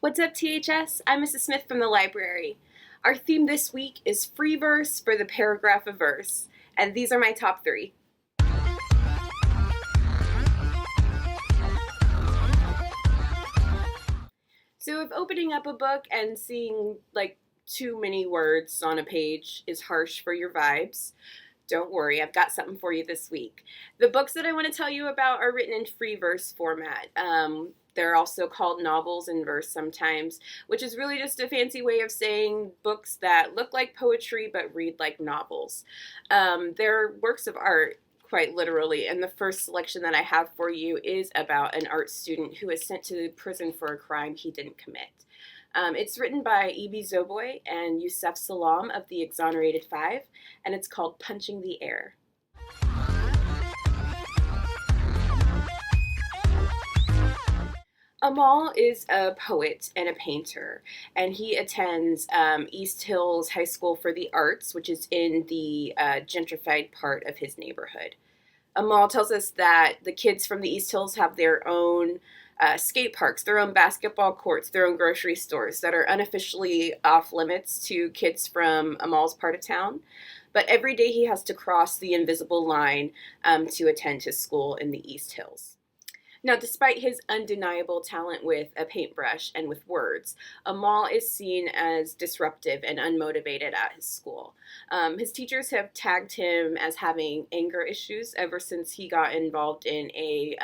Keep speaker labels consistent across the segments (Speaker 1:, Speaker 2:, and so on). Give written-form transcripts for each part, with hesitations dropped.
Speaker 1: What's up, THS? I'm Mrs. Smith from the library. Our theme this week is free verse for the Paragraph-Averse, and these are my top three. So if opening up a book and seeing like too many words on a page is harsh for your vibes, don't worry, I've got something for you this week. The books that I want to tell you about are written in free verse format. They're also called novels in verse sometimes, which is really just a fancy way of saying books that look like poetry but read like novels. They're works of art, quite literally, and the first selection that I have for you is about an art student who is sent to prison for a crime he didn't commit. It's written by Ibi Zoboi and Yusef Salaam of the Exonerated Five, and it's called Punching the Air. Amal is a poet and a painter, and he attends East Hills High School for the Arts, which is in the gentrified part of his neighborhood. Amal tells us that the kids from the East Hills have their own skate parks, their own basketball courts, their own grocery stores that are unofficially off limits to kids from Amal's part of town. But every day he has to cross the invisible line to attend his school in the East Hills. Now, despite his undeniable talent with a paintbrush and with words, Amal is seen as disruptive and unmotivated at his school. His teachers have tagged him as having anger issues ever since he got involved in a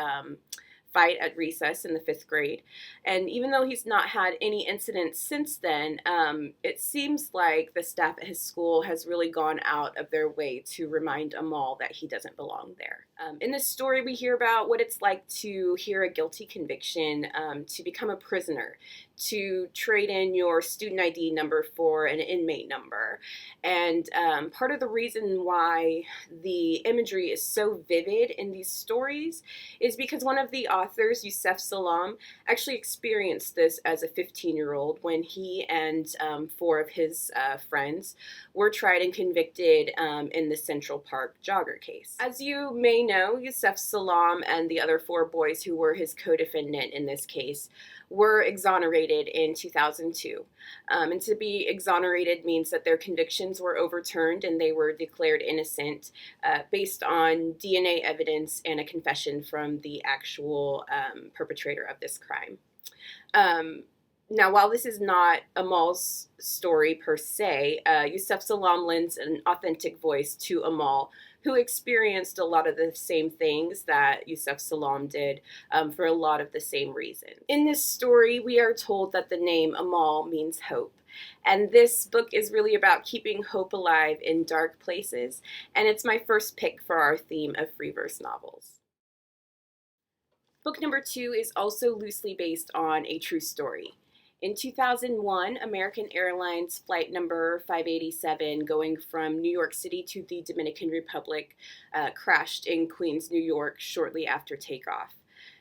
Speaker 1: fight at recess in the fifth grade. And even though he's not had any incidents since then, it seems like the staff at his school has really gone out of their way to remind Amal that he doesn't belong there. In this story, we hear about what it's like to hear a guilty conviction, to become a prisoner, to trade in your student ID number for an inmate number. And part of the reason why the imagery is so vivid in these stories is because one of the authors, Yusef Salaam, actually experienced this as a 15-year-old when he and four of his friends were tried and convicted in the Central Park jogger case. As you may know, Yusef Salaam and the other four boys who were his co-defendant in this case were exonerated in 2002. And to be exonerated means that their convictions were overturned and they were declared innocent based on DNA evidence and a confession from the actual perpetrator of this crime. Now, while this is not Amal's story per se, Yusef Salaam lends an authentic voice to Amal, who experienced a lot of the same things that Yusef Salaam did for a lot of the same reasons. In this story, we are told that the name Amal means hope. And this book is really about keeping hope alive in dark places, and it's my first pick for our theme of free verse novels. Book number 2 is also loosely based on a true story. In 2001, American Airlines flight number 587 going from New York City to the Dominican Republic crashed in Queens, New York shortly after takeoff.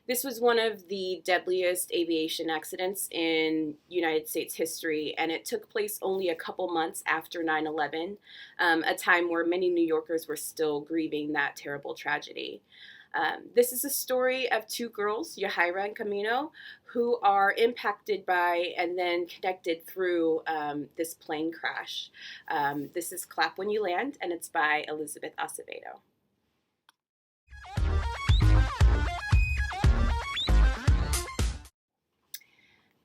Speaker 1: This was one of the deadliest aviation accidents in United States history, and it took place only a couple months after 9/11, a time where many New Yorkers were still grieving that terrible tragedy. This is a story of two girls, Yahaira and Camino, who are impacted by and then connected through this plane crash. This is Clap When You Land, and it's by Elizabeth Acevedo.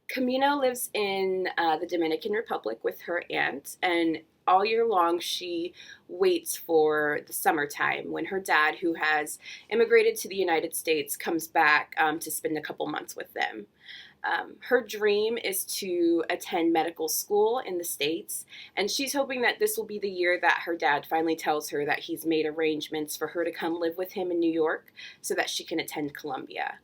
Speaker 1: Camino lives in the Dominican Republic with her aunt, and all year long she waits for the summertime when her dad, who has immigrated to the United States, comes back to spend a couple months with them. Her dream is to attend medical school in the States, and she's hoping that this will be the year that her dad finally tells her that he's made arrangements for her to come live with him in New York so that she can attend Columbia.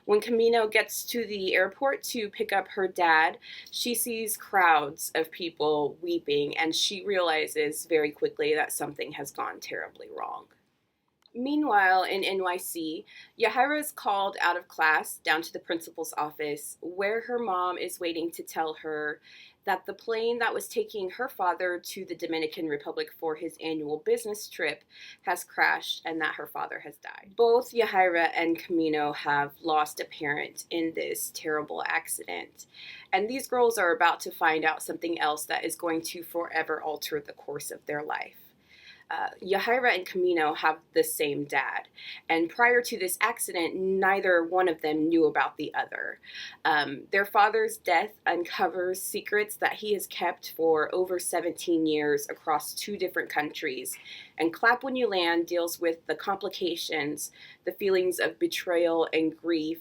Speaker 1: When Camino gets to the airport to pick up her dad, she sees crowds of people weeping, and she realizes very quickly that something has gone terribly wrong. Meanwhile, in NYC, Yahaira is called out of class down to the principal's office, where her mom is waiting to tell her that the plane that was taking her father to the Dominican Republic for his annual business trip has crashed and that her father has died. Both Yahaira and Camino have lost a parent in this terrible accident. And these girls are about to find out something else that is going to forever alter the course of their life. Yahaira and Camino have the same dad, and prior to this accident, neither one of them knew about the other. Their father's death uncovers secrets that he has kept for over 17 years across 2 different countries, and Clap When You Land deals with the complications, the feelings of betrayal and grief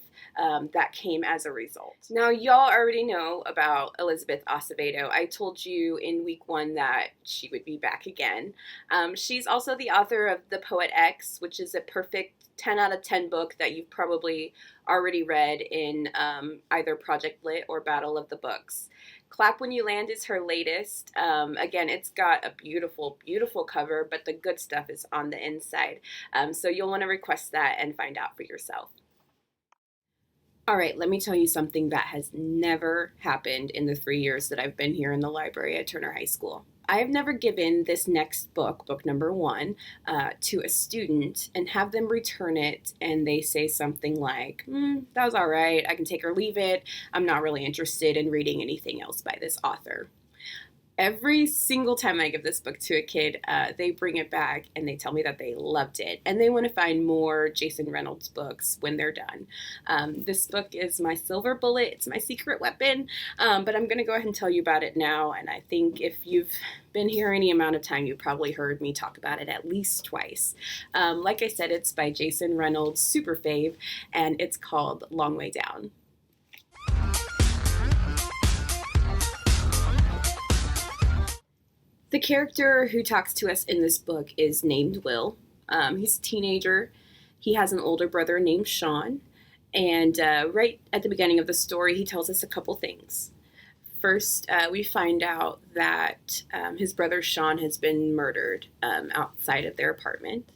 Speaker 1: that came as a result. Now, y'all already know about Elizabeth Acevedo. I told you in week 1 that she would be back again. She's also the author of The Poet X, which is a perfect 10 out of 10 book that you've probably already read in either Project Lit or Battle of the Books. Clap When You Land is her latest. Again, it's got a beautiful, beautiful cover, but the good stuff is on the inside. So you'll want to request that and find out for yourself. All right, let me tell you something that has never happened in the 3 years that I've been here in the library at Turner High School. I have never given this next book, book number 1, to a student and have them return it and they say something like, that was all right, I can take or leave it, I'm not really interested in reading anything else by this author. Every single time I give this book to a kid, they bring it back and they tell me that they loved it. And they want to find more Jason Reynolds books when they're done. This book is my silver bullet. It's my secret weapon. But I'm going to go ahead and tell you about it now. And I think if you've been here any amount of time, you've probably heard me talk about it at least twice. Like I said, it's by Jason Reynolds, super fave, and it's called Long Way Down. The character who talks to us in this book is named Will. He's a teenager. He has an older brother named Sean. And right at the beginning of the story, he tells us a couple things. First, we find out that his brother Sean has been murdered outside of their apartment.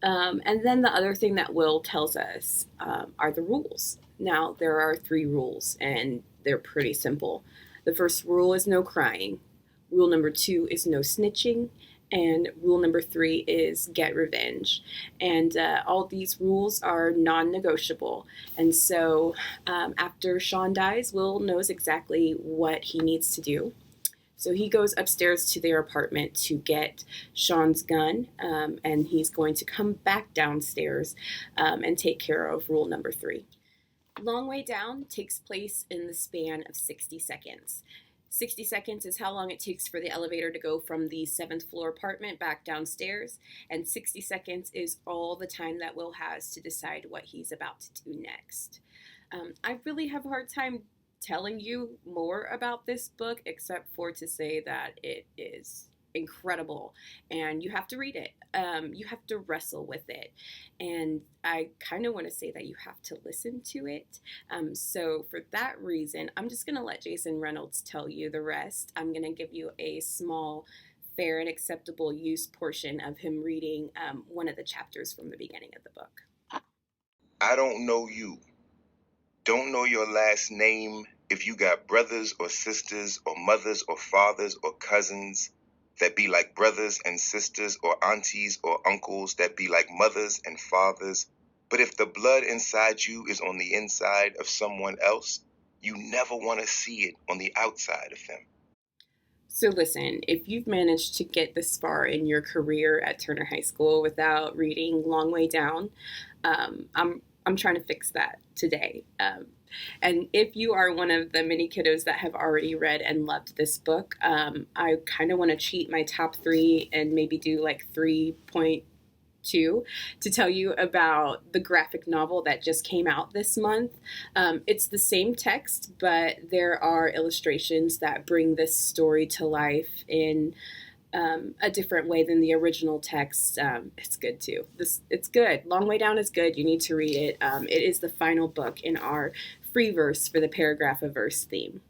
Speaker 1: And then the other thing that Will tells us are the rules. Now, there are 3 rules, and they're pretty simple. The first rule is no crying. Rule number 2 is no snitching. And rule number 3 is get revenge. And all these rules are non-negotiable. And so after Sean dies, Will knows exactly what he needs to do. So he goes upstairs to their apartment to get Sean's gun, and he's going to come back downstairs and take care of rule number 3. Long Way Down takes place in the span of 60 seconds. 60 seconds is how long it takes for the elevator to go from the 7th floor apartment back downstairs, and 60 seconds is all the time that Will has to decide what he's about to do next. I really have a hard time telling you more about this book, except for to say that it is incredible and you have to read it. You have to wrestle with it, and I kind of want to say that you have to listen to it. So for that reason, I'm just going to let Jason Reynolds tell you the rest. I'm going to give you a small fair and acceptable use portion of him reading one of the chapters from the beginning of the book.
Speaker 2: I don't know you. Don't know your last name. If you got brothers or sisters or mothers or fathers or cousins that be like brothers and sisters, or aunties or uncles that be like mothers and fathers. But if the blood inside you is on the inside of someone else, you never want to see it on the outside of them.
Speaker 1: So listen, if you've managed to get this far in your career at Turner High School without reading Long Way Down, I'm trying to fix that today. And if you are one of the many kiddos that have already read and loved this book, I kind of want to cheat my top 3 and maybe do like 3.2 to tell you about the graphic novel that just came out this month. It's the same text, but there are illustrations that bring this story to life in a different way than the original text. It's good too. It's good. Long Way Down is good. You need to read it. It is the final book in our free verse for the Paragraph-Averse theme.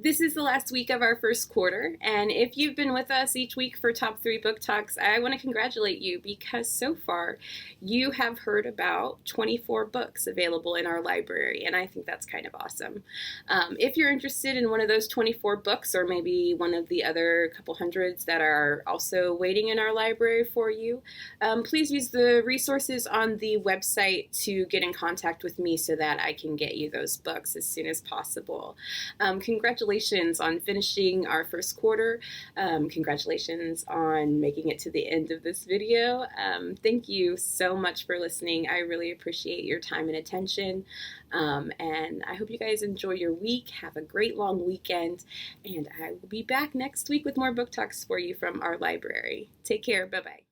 Speaker 1: This is the last week of our first quarter, and if you've been with us each week for Top 3 Book Talks, I want to congratulate you because so far you have heard about 24 books available in our library, and I think that's kind of awesome. If you're interested in one of those 24 books, or maybe one of the other couple hundreds that are also waiting in our library for you, please use the resources on the website to get in contact with me so that I can get you those books as soon as possible. Congratulations on finishing our first quarter. Congratulations on making it to the end of this video. Thank you so much for listening. I really appreciate your time and attention. And I hope you guys enjoy your week. Have a great long weekend. And I will be back next week with more book talks for you from our library. Take care. Bye-bye.